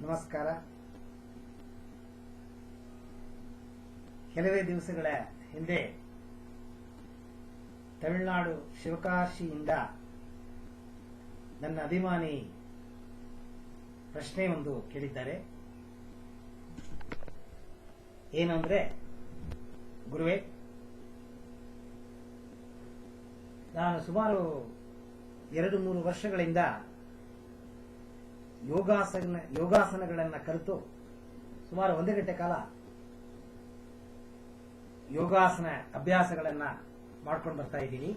ನಮಸ್ಕಾರ. ಕೆಲವೇ ದಿವಸಗಳ ಹಿಂದೆ ತಮಿಳುನಾಡು ಶಿವಕಾಶಿಯಿಂದ ನನ್ನ ಅಭಿಮಾನಿ ಪ್ರಶ್ನೆ ಒಂದು ಕೇಳಿದ್ದಾರೆ. ಏನು ಅಂದ್ರೆ, ಗುರುವೇ, ನಾನು ಸುಮಾರು 2-3 ವರ್ಷಗಳಿಂದ ಯೋಗಾಸನಗಳನ್ನು ಕಲಿತು ಸುಮಾರು 1 ಗಂಟೆ ಕಾಲ ಯೋಗಾಸನ ಅಭ್ಯಾಸಗಳನ್ನ ಮಾಡ್ಕೊಂಡು ಬರ್ತಾ ಇದ್ದೀನಿ.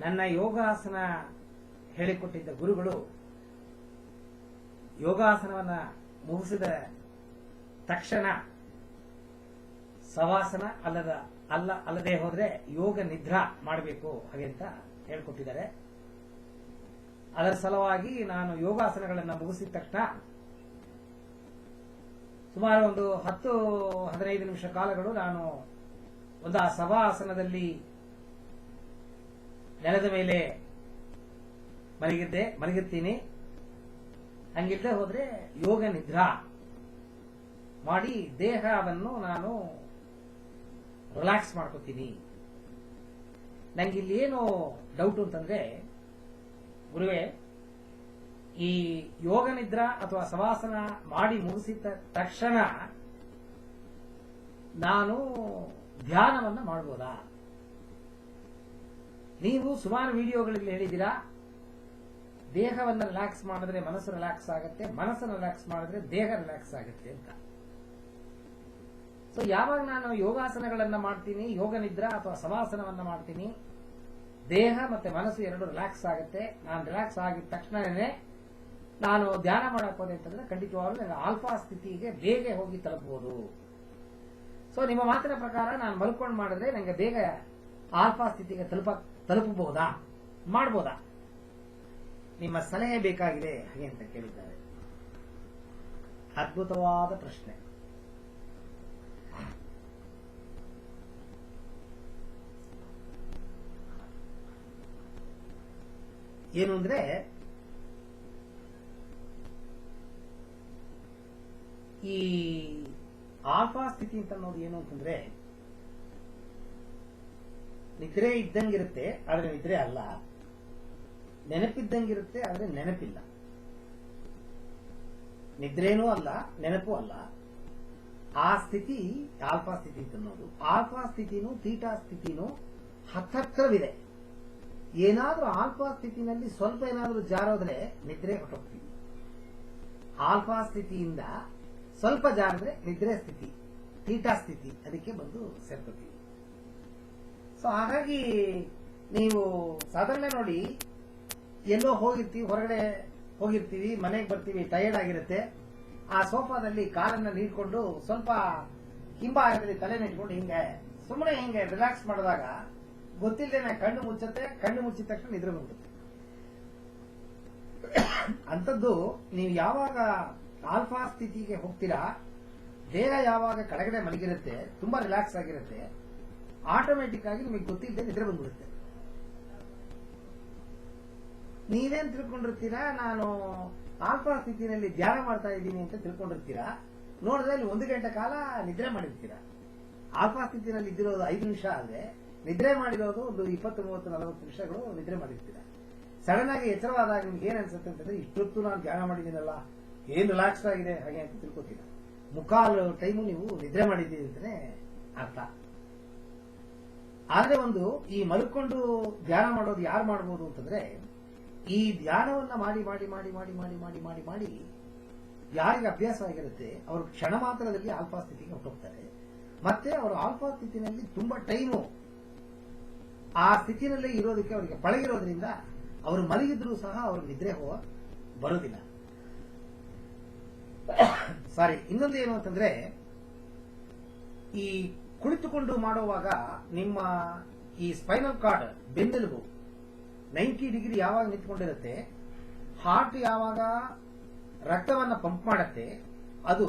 ನನ್ನ ಯೋಗಾಸನ ಹೇಳಿಕೊಟ್ಟಿದ್ದ ಗುರುಗಳು ಯೋಗಾಸನವನ್ನ ಮುಗಿಸಿದ ತಕ್ಷಣ ಸವಾಸನ ಅಲ್ಲದೆ ಹೋದ್ರೆ ಯೋಗ ನಿದ್ರಾ ಮಾಡಬೇಕು ಹಾಗೆ ಅಂತ ಹೇಳ್ಕೊಟ್ಟಿದ್ದಾರೆ. ಅದರ ಸಲುವಾಗಿ ನಾನು ಯೋಗಾಸನಗಳನ್ನು ಮುಗಿಸಿದ ತಕ್ಷಣ ಸುಮಾರು ಒಂದು 10-15 ನಿಮಿಷ ಕಾಲಗಳು ನಾನು ಒಂದು ಆ ಸವಾಸನದಲ್ಲಿ ನೆಲದ ಮೇಲೆ ಮಲಗಿರ್ತೀನಿ. ಹಂಗಿಲ್ಲದೆ ಹೋದ್ರೆ ಯೋಗ ನಿದ್ರಾ ಮಾಡಿ ದೇಹವನ್ನು ನಾನು ರಿಲ್ಯಾಕ್ಸ್ ಮಾಡ್ಕೋತೀನಿ. ನಂಗಿಲ್ಲಿ ಏನು ಡೌಟ್ ಅಂತಂದ್ರೆ, ಗುರುವೇ, ಈ ಯೋಗ ನಿದ್ರಾ ಅಥವಾ ಸವಾಸನ ಮಾಡಿ ಮುಗಿಸಿದ ತಕ್ಷಣ ನಾನು ಧ್ಯಾನವನ್ನ ಮಾಡಬಹುದಾ? ನೀವು ಸುಮಾರು ವಿಡಿಯೋಗಳಲ್ಲಿ ಹೇಳಿದ್ದೀರಾ, ದೇಹವನ್ನು ರಿಲ್ಯಾಕ್ಸ್ ಮಾಡಿದ್ರೆ ಮನಸ್ಸು ರಿಲ್ಯಾಕ್ಸ್ ಆಗುತ್ತೆ, ಮನಸ್ಸನ್ನು ರಿಲ್ಯಾಕ್ಸ್ ಮಾಡಿದ್ರೆ ದೇಹ ರಿಲ್ಯಾಕ್ಸ್ ಆಗುತ್ತೆ ಅಂತ. ಸೊ ಯಾವಾಗ ನಾನು ಯೋಗಾಸನಗಳನ್ನ ಮಾಡ್ತೀನಿ, ಯೋಗ ನಿದ್ರಾ ಅಥವಾ ಸವಾಸನವನ್ನ ಮಾಡ್ತೀನಿ, ದೇಹ ಮತ್ತೆ ಮನಸ್ಸು ಎರಡು ರಿಲ್ಯಾಕ್ಸ್ ಆಗುತ್ತೆ. ನಾನು ರಿಲ್ಯಾಕ್ಸ್ ಆಗಿದ ತಕ್ಷಣನೇ ನಾನು ಧ್ಯಾನ ಮಾಡಕ್ ಹೋದೆ ಅಂತಂದ್ರೆ ಖಂಡಿತವಾಗ್ಲೂ ನಾನು ಆಲ್ಫಾ ಸ್ಥಿತಿಗೆ ಬೇಗ ಹೋಗಿ ತಲುಪಬಹುದು. ಸೊ ನಿಮ್ಮ ಮಾತಿನ ಪ್ರಕಾರ ನಾನು ಮಲ್ಕೊಂಡು ಮಾಡಿದ್ರೆ ನನಗೆ ಬೇಗ ಆಲ್ಫಾ ಸ್ಥಿತಿಗೆ ತಲುಪಬಹುದಾ, ಮಾಡಬಹುದಾ? ನಿಮ್ಮ ಸಲಹೆ ಬೇಕಾಗಿದೆ ಹಾಗೆ ಅಂತ ಕೇಳಿದ್ದಾರೆ. ಅದ್ಭುತವಾದ ಪ್ರಶ್ನೆ. ಏನು ಅಂದ್ರೆ, ಈ ಆಲ್ಫಾ ಸ್ಥಿತಿ ಅಂತ ಅನ್ನೋದು ಏನು ಅಂತಂದ್ರೆ, ನಿದ್ರೆ ಇದ್ದಂಗಿರುತ್ತೆ ಆದ್ರೆ ನಿದ್ರೆ ಅಲ್ಲ, ನೆನಪಿದ್ದಂಗಿರುತ್ತೆ ಆದ್ರೆ ನೆನಪಿಲ್ಲ. ನಿದ್ರೇನೂ ಅಲ್ಲ, ನೆನಪು ಅಲ್ಲ. ಆ ಸ್ಥಿತಿ ಆಲ್ಫಾ ಸ್ಥಿತಿ ಅಂತ ಅನ್ನೋದು. ಆಲ್ಫಾ ಸ್ಥಿತಿನೂ ಥೀಟಾ ಸ್ಥಿತಿನೂ ಹತ್ತಿರವಿದೆ. ಏನಾದ್ರೂ ಆಲ್ಫಾ ಸ್ಥಿತಿನಲ್ಲಿ ಸ್ವಲ್ಪ ಏನಾದ್ರೂ ಜಾರೋದ್ರೆ ನಿದ್ರೆ ಹೊರಟೋಗ್ತೀವಿ. ಆಲ್ಫಾ ಸ್ಥಿತಿಯಿಂದ ಸ್ವಲ್ಪ ಜಾರಿದ್ರೆ ನಿದ್ರೆ ಸ್ಥಿತಿ, ಥೀಟಾ ಸ್ಥಿತಿ, ಅದಕ್ಕೆ ಬಂದು ಸೇರ್ಕೋತೀವಿ. ಸೊ ಹಾಗಾಗಿ ನೀವು ಸಾಧಾರಣ ನೋಡಿ, ಎಲ್ಲೋ ಹೋಗಿರ್ತೀವಿ, ಹೊರಗಡೆ ಹೋಗಿರ್ತೀವಿ, ಮನೆಗೆ ಬರ್ತೀವಿ, ಟಯರ್ಡ್ ಆಗಿರುತ್ತೆ. ಆ ಸೋಫಾದಲ್ಲಿ ಕಾಲನ್ನ ನೀಡ್ಕೊಂಡು ಸ್ವಲ್ಪ ಹಿಂಭಾಗದಲ್ಲಿ ತಲೆ ನಿಟ್ಕೊಂಡು ಸುಮ್ಮನೆ ಹಿಂಗೆ ರಿಲ್ಯಾಕ್ಸ್ ಮಾಡಿದಾಗ ಗೊತ್ತಿಲ್ಲದೇನೆ ಕಣ್ಣು ಮುಚ್ಚುತ್ತೆ. ಕಣ್ಣು ಮುಚ್ಚಿದ ತಕ್ಷಣ ನಿದ್ರೆ ಬಂದ್ಬಿಡುತ್ತೆ. ಅಂಥದ್ದು ನೀವು ಯಾವಾಗ ಆಲ್ಫಾ ಸ್ಥಿತಿಗೆ ಹೋಗ್ತೀರಾ, ದೇಹ ಯಾವಾಗ ಕೆಳಗಡೆ ಮಲಗಿರುತ್ತೆ, ತುಂಬಾ ರಿಲ್ಯಾಕ್ಸ್ ಆಗಿರುತ್ತೆ, ಆಟೋಮೆಟಿಕ್ ಆಗಿ ನಿಮಗೆ ಗೊತ್ತಿಲ್ಲದೆ ನಿದ್ರೆ ಬಂದ್ಬಿಡುತ್ತೆ. ನೀವೇನ್ ತಿಳ್ಕೊಂಡಿರ್ತೀರಾ, ನಾನು ಆಲ್ಫಾ ಸ್ಥಿತಿನಲ್ಲಿ ಧ್ಯಾನ ಮಾಡ್ತಾ ಇದ್ದೀನಿ ಅಂತ ತಿಳ್ಕೊಂಡಿರ್ತೀರಾ. ನೋಡಿದ್ರೆ ಅಲ್ಲಿ 1 ಗಂಟೆ ಕಾಲ ನಿದ್ರೆ ಮಾಡಿರ್ತೀರಾ. ಆಲ್ಫಾ ಸ್ಥಿತಿನಲ್ಲಿ ಇದ್ದಿರೋದು 5 ನಿಮಿಷ ಆದ್ರೆ ನಿದ್ರೆ ಮಾಡಿರೋದು ಒಂದು 20-30-40 ನಿಮಿಷಗಳು ನಿದ್ರೆ ಮಾಡಿರ್ತೀರಾ. ಸಡನ್ ಆಗಿ ಎಚ್ಚರವಾದಾಗ ನಿಮ್ಗೆ ಏನ್ ಅನ್ಸುತ್ತೆ ಅಂತಂದ್ರೆ, ಇಷ್ಟೊತ್ತು ನಾನು ಧ್ಯಾನ ಮಾಡಿದ್ದೀನಲ್ಲ, ಏನ್ ರಿಲ್ಯಾಕ್ಸ್ ಆಗಿದೆ ಹಾಗೆ ಅಂತ ತಿಳ್ಕೊತೀರ. ಮುಕ್ಕಾಲು ಟೈಮು ನೀವು ನಿದ್ರೆ ಮಾಡಿದ್ದೀರಿ ಅಂತಾನೆ ಅರ್ಥ. ಆದ್ರೆ ಒಂದು ಈ ಮಲ್ಕೊಂಡು ಧ್ಯಾನ ಮಾಡೋದು ಯಾರು ಮಾಡಬಹುದು ಅಂತಂದ್ರೆ, ಈ ಧ್ಯಾನವನ್ನ ಮಾಡಿ ಮಾಡಿ ಮಾಡಿ ಮಾಡಿ ಮಾಡಿ ಮಾಡಿ ಮಾಡಿ ಮಾಡಿ ಯಾರಿಗೆ ಅಭ್ಯಾಸ ಆಗಿರುತ್ತೆ ಅವರು ಕ್ಷಣ ಮಾತ್ರದಲ್ಲಿ ಆಲ್ಫಾ ಸ್ಥಿತಿಗೆ ಹೊರಟೋಗ್ತಾರೆ. ಮತ್ತೆ ಅವರು ಆಲ್ಫಾ ಸ್ಥಿತಿನಲ್ಲಿ ತುಂಬಾ ಟೈಮು ಆ ಸ್ಥಿತಿನಲ್ಲಿ ಇರೋದಕ್ಕೆ ಅವರಿಗೆ ಪಳಗಿರೋದ್ರಿಂದ ಅವರು ಮಲಗಿದ್ರು ಸಹ ಅವ್ರಿಗೆ ನಿದ್ರೆ ಬರೋದಿಲ್ಲ. ಸಾರಿ, ಇನ್ನೊಂದು ಏನು ಅಂತಂದ್ರೆ, ಈ ಕುಳಿತುಕೊಂಡು ಮಾಡುವಾಗ ನಿಮ್ಮ ಈ ಸ್ಪೈನಲ್ ಕಾರ್ಡ್, ಬೆನ್ನೆಲುಬು 90 ಡಿಗ್ರಿ ಯಾವಾಗ ನಿಂತ್ಕೊಂಡಿರುತ್ತೆ, ಹಾರ್ಟ್ ಯಾವಾಗ ರಕ್ತವನ್ನ ಪಂಪ್ ಮಾಡುತ್ತೆ, ಅದು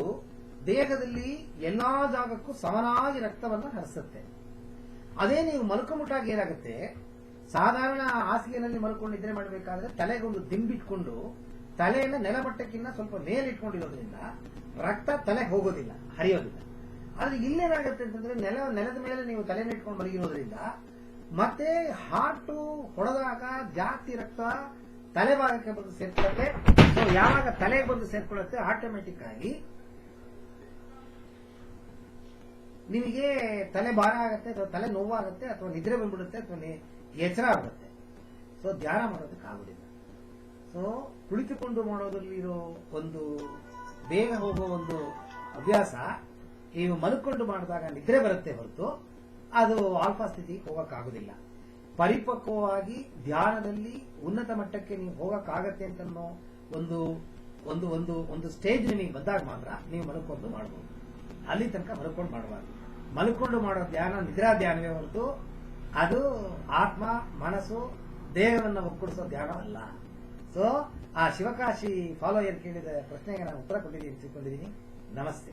ದೇಹದಲ್ಲಿ ಎಲ್ಲಾ ಜಾಗಕ್ಕೂ ಸಮನಾಗಿ ರಕ್ತವನ್ನ ಹರಿಸುತ್ತೆ. ಅದೇ ನೀವು ಮಲ್ಕೊಂಬಿಟ್ಟಾಗ ಏನಾಗುತ್ತೆ, ಸಾಧಾರಣ ಹಾಸಿಗೆನಲ್ಲಿ ಮಲ್ಕೊಂಡು ನಿದ್ರೆ ಮಾಡಬೇಕಾದ್ರೆ ತಲೆಗೆ ಒಂದು ದಿಂಬಿಟ್ಕೊಂಡು ತಲೆಯನ್ನ ನೆಲಮಟ್ಟಕ್ಕಿಂತ ಸ್ವಲ್ಪ ಮೇಲಿಟ್ಕೊಂಡಿರೋದ್ರಿಂದ ರಕ್ತ ತಲೆಗೆ ಹೋಗೋದಿಲ್ಲ, ಹರಿಯೋದಿಲ್ಲ. ಆದ್ರೆ ಇಲ್ಲೇನಾಗುತ್ತೆ ಅಂತಂದ್ರೆ ನೆಲದ ಮೇಲೆ ನೀವು ತಲೆನ ಇಟ್ಕೊಂಡು ಮಲಗಿರೋದ್ರಿಂದ ಮತ್ತೆ ಹಾರ್ಟ್ ಹೊಡೆದಾಗ ಜಾಸ್ತಿ ರಕ್ತ ತಲೆ ಭಾಗಕ್ಕೆ ಬಂದು ಸೇರ್ಕೊಳ್ಳುತ್ತೆ. ಸೊ ಯಾವಾಗ ತಲೆಗೆ ಬಂದು ಸೇರ್ಕೊಳ್ಳುತ್ತೆ ಆಟೋಮೆಟಿಕ್ ಆಗಿ ನಿಮಗೆ ತಲೆ ಭಾರ ಆಗುತ್ತೆ ಅಥವಾ ತಲೆ ನೋವಾಗುತ್ತೆ ಅಥವಾ ನಿದ್ರೆ ಬಂದ್ಬಿಡುತ್ತೆ ಅಥವಾ ಎಚ್ಚರ ಆಗುತ್ತೆ. ಸೊ ಧ್ಯಾನ ಮಾಡೋದಕ್ಕಾಗುದಿಲ್ಲ. ಸೊ ಕುಳಿತುಕೊಂಡು ಮಾಡೋದ್ರಲ್ಲಿರೋ ಒಂದು ಬೇಗ ಹೋಗೋ ಒಂದು ಅಭ್ಯಾಸ ನೀವು ಮಲ್ಕೊಂಡು ಮಾಡಿದಾಗ ನಿದ್ರೆ ಬರುತ್ತೆ ಹೊರತು ಅದು ಆಲ್ಫಾ ಸ್ಥಿತಿಗೆ ಹೋಗಕ್ಕಾಗುದಿಲ್ಲ. ಪರಿಪಕ್ವವಾಗಿ ಧ್ಯಾನದಲ್ಲಿ ಉನ್ನತ ಮಟ್ಟಕ್ಕೆ ನೀವು ಹೋಗಕ್ಕಾಗತ್ತೆ ಅಂತ ಒಂದು ಒಂದು ಒಂದು ಒಂದು ಸ್ಟೇಜ್ ನಿಮಗೆ ಬಂದಾಗ ಮಾತ್ರ ನೀವು ಮಲ್ಕೊಂಡು ಮಾಡಬಹುದು. ಅಲ್ಲಿ ತನಕ ಮಲ್ಕೊಂಡು ಮಾಡಬಾರ್ದು. ಮಲ್ಕೊಂಡು ಮಾಡೋ ಧ್ಯಾನ ನಿದ್ರಾ ಧ್ಯಾನವೇ ಹೊರತು ಅದು ಆತ್ಮ ಮನಸ್ಸು ದೇಹವನ್ನು ಒಗ್ಗೂಡಿಸೋ ಧ್ಯಾನ ಅಲ್ಲ. ಸೊ ಆ ಶಿವಕಾಶಿ ಫಾಲೋಯರ್ ಕೇಳಿದ ಪ್ರಶ್ನೆಗೆ ನಾನು ಉತ್ತರ ಕೊಟ್ಟಿದ್ದೀನಿ. ನಮಸ್ತೆ.